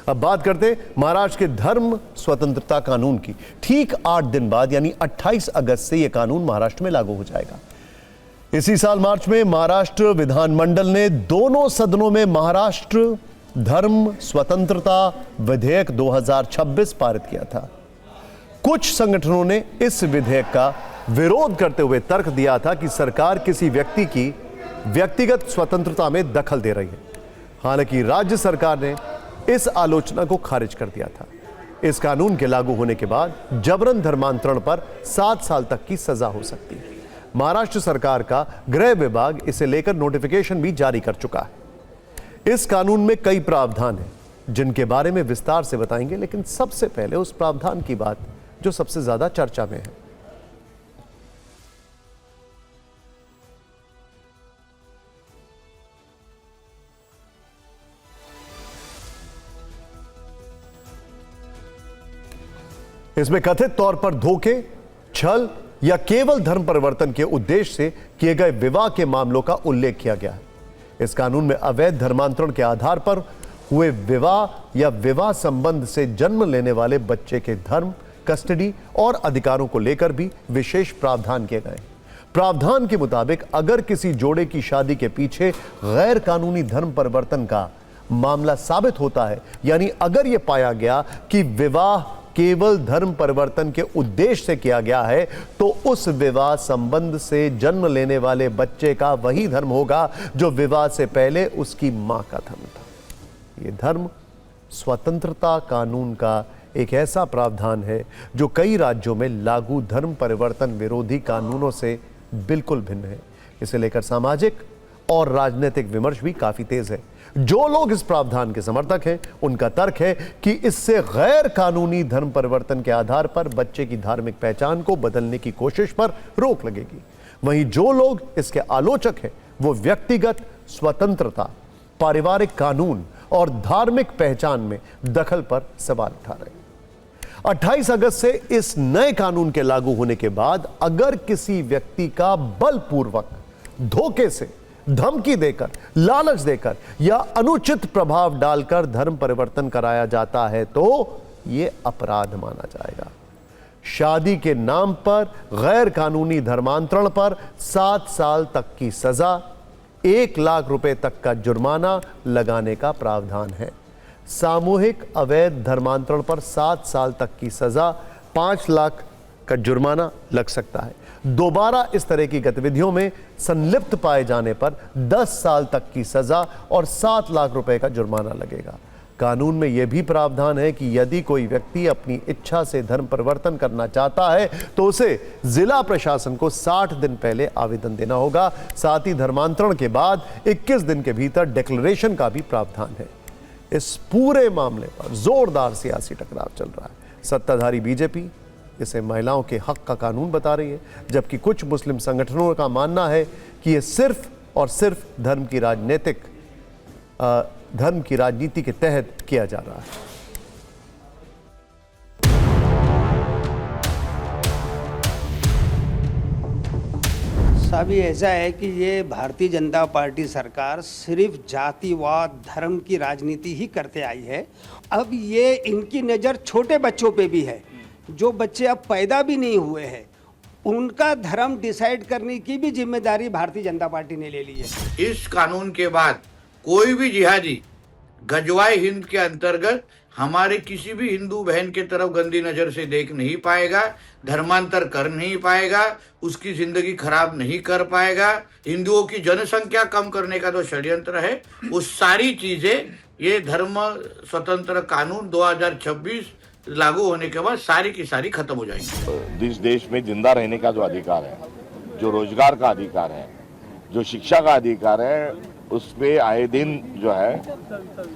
अब बात करते हैं महाराष्ट्र के धर्म स्वतंत्रता कानून की। ठीक 8 दिन बाद यानी 28 अगस्त से यह कानून महाराष्ट्र में लागू हो जाएगा। इसी साल मार्च में महाराष्ट्र विधानमंडल ने दोनों सदनों में महाराष्ट्र धर्म स्वतंत्रता विधेयक 2026 पारित किया था। कुछ संगठनों ने इस विधेयक का विरोध करते हुए तर्क दिया था कि सरकार किसी व्यक्ति की व्यक्तिगत स्वतंत्रता में दखल दे रही है। हालांकि राज्य सरकार ने इस आलोचना को खारिज कर दिया था। इस कानून के लागू होने के बाद जबरन धर्मांतरण पर 7 साल तक की सजा हो सकती है। महाराष्ट्र सरकार का गृह विभाग इसे लेकर नोटिफिकेशन भी जारी कर चुका है। इस कानून में कई प्रावधान हैं जिनके बारे में विस्तार से बताएंगे, लेकिन सबसे पहले उस प्रावधान की बात जो सबसे ज्यादा चर्चा में है। इसमें कथित तौर पर धोखे, छल या केवल धर्म परिवर्तन के उद्देश्य से किए गए विवाह के मामलों का उल्लेख किया गया है। इस कानून में अवैध धर्मांतरण के आधार पर हुए विवाह या विवाह संबंध से जन्म लेने वाले बच्चे के धर्म, कस्टडी और अधिकारों को लेकर भी विशेष प्रावधान किए गए। प्रावधान के मुताबिक अगर किसी जोड़े की शादी के पीछे गैर कानूनी धर्म परिवर्तन का मामला साबित होता है, यानी अगर यह पाया गया कि विवाह केवल धर्म परिवर्तन के उद्देश्य से किया गया है, तो उस विवाह संबंध से जन्म लेने वाले बच्चे का वही धर्म होगा जो विवाह से पहले उसकी मां का धर्म था। यह धर्म स्वतंत्रता कानून का एक ऐसा प्रावधान है जो कई राज्यों में लागू धर्म परिवर्तन विरोधी कानूनों से बिल्कुल भिन्न है। इसे लेकर सामाजिक और राजनीतिक विमर्श भी काफी तेज है। जो लोग इस प्रावधान के समर्थक हैं, उनका तर्क है कि इससे गैर कानूनी धर्म परिवर्तन के आधार पर बच्चे की धार्मिक पहचान को बदलने की कोशिश पर रोक लगेगी। वहीं जो लोग इसके आलोचक हैं, वो व्यक्तिगत स्वतंत्रता, पारिवारिक कानून और धार्मिक पहचान में दखल पर सवाल उठा रहे हैं। 28 अगस्त से इस नए कानून के लागू होने के बाद अगर किसी व्यक्ति का बलपूर्वक, धोखे से, धमकी देकर, लालच देकर या अनुचित प्रभाव डालकर धर्म परिवर्तन कराया जाता है तो यह अपराध माना जाएगा। शादी के नाम पर गैर कानूनी धर्मांतरण पर 7 साल तक की सजा, 1 लाख रुपए तक का जुर्माना लगाने का प्रावधान है। सामूहिक अवैध धर्मांतरण पर 7 साल तक की सजा, 5 लाख का जुर्माना लग सकता है। दोबारा इस तरह की गतिविधियों में संलिप्त पाए जाने पर 10 साल तक की सजा और 7 लाख रुपए का जुर्माना लगेगा। कानून में यह भी प्रावधान है कि यदि कोई व्यक्ति अपनी इच्छा से धर्म परिवर्तन करना चाहता है तो उसे जिला प्रशासन को 60 दिन पहले आवेदन देना होगा। साथ ही धर्मांतरण के बाद 21 दिन के भीतर डिक्लेरेशन का भी प्रावधान है। इस पूरे मामले पर जोरदार सियासी टकराव चल रहा है। सत्ताधारी बीजेपी इसे महिलाओं के हक का कानून बता रही है, जबकि कुछ मुस्लिम संगठनों का मानना है कि यह सिर्फ और सिर्फ धर्म की राजनीति के तहत किया जा रहा है। अभी ऐसा है कि ये भारतीय जनता पार्टी सरकार सिर्फ जातिवाद, धर्म की राजनीति ही करते आई है। अब ये इनकी नज़र छोटे बच्चों पे भी है, जो बच्चे अब पैदा भी नहीं हुए हैं, उनका धर्म डिसाइड करने की भी जिम्मेदारी भारतीय जनता पार्टी ने ले ली है। इस कानून के बाद कोई भी जिहादी गजवाए हिंद के अंतर्गत हमारे किसी भी हिंदू बहन के तरफ गंदी नजर से देख नहीं पाएगा, धर्मांतर कर नहीं पाएगा, उसकी जिंदगी खराब नहीं कर पाएगा। हिंदुओं की जनसंख्या कम करने का जो षड्यंत्र है, वो सारी चीजें ये धर्म स्वतंत्र कानून 2026 लागू होने के बाद सारी की सारी खत्म हो जाएंगी। इस देश में जिंदा रहने का जो अधिकार है, जो रोजगार का अधिकार है, जो शिक्षा का अधिकार है, उसमें आए दिन जो है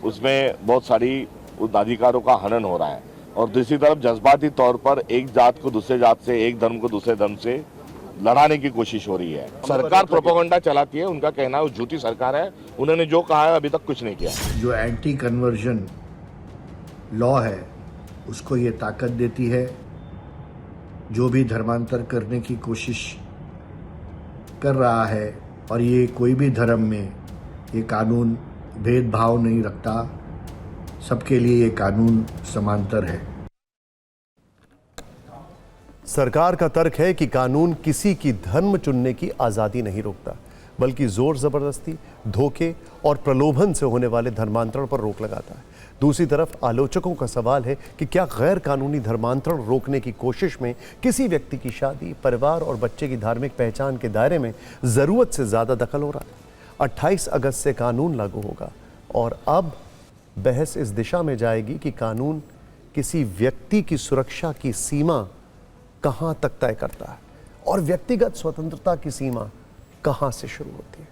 उसमें बहुत सारी उन अधिकारों का हनन हो रहा है। और दूसरी तरफ जज्बाती तौर पर एक जात को दूसरे जात से, एक धर्म को दूसरे धर्म से लड़ाने की कोशिश हो रही है। सरकार प्रोपेगेंडा चलाती है, उनका कहना है झूठी सरकार है, उन्होंने जो कहा है अभी तक कुछ नहीं किया। जो एंटी कन्वर्जन लॉ है उसको ये ताकत देती है। जो भी धर्मांतर करने की कोशिश कर रहा है, और ये कोई भी धर्म में ये कानून भेदभाव नहीं रखता, सबके लिए ये कानून समांतर है। सरकार का तर्क है कि कानून किसी की धर्म चुनने की आजादी नहीं रोकता, बल्कि जोर जबरदस्ती, धोखे और प्रलोभन से होने वाले धर्मांतरण पर रोक लगाता है। दूसरी तरफ आलोचकों का सवाल है कि क्या गैर कानूनी धर्मांतरण रोकने की कोशिश में किसी व्यक्ति की शादी, परिवार और बच्चे की धार्मिक पहचान के दायरे में जरूरत से ज्यादा दखल हो रहा है। 28 अगस्त से कानून लागू होगा और अब बहस इस दिशा में जाएगी कि कानून किसी व्यक्ति की सुरक्षा की सीमा कहां तक तय करता है और व्यक्तिगत स्वतंत्रता की सीमा कहां से शुरू होती है।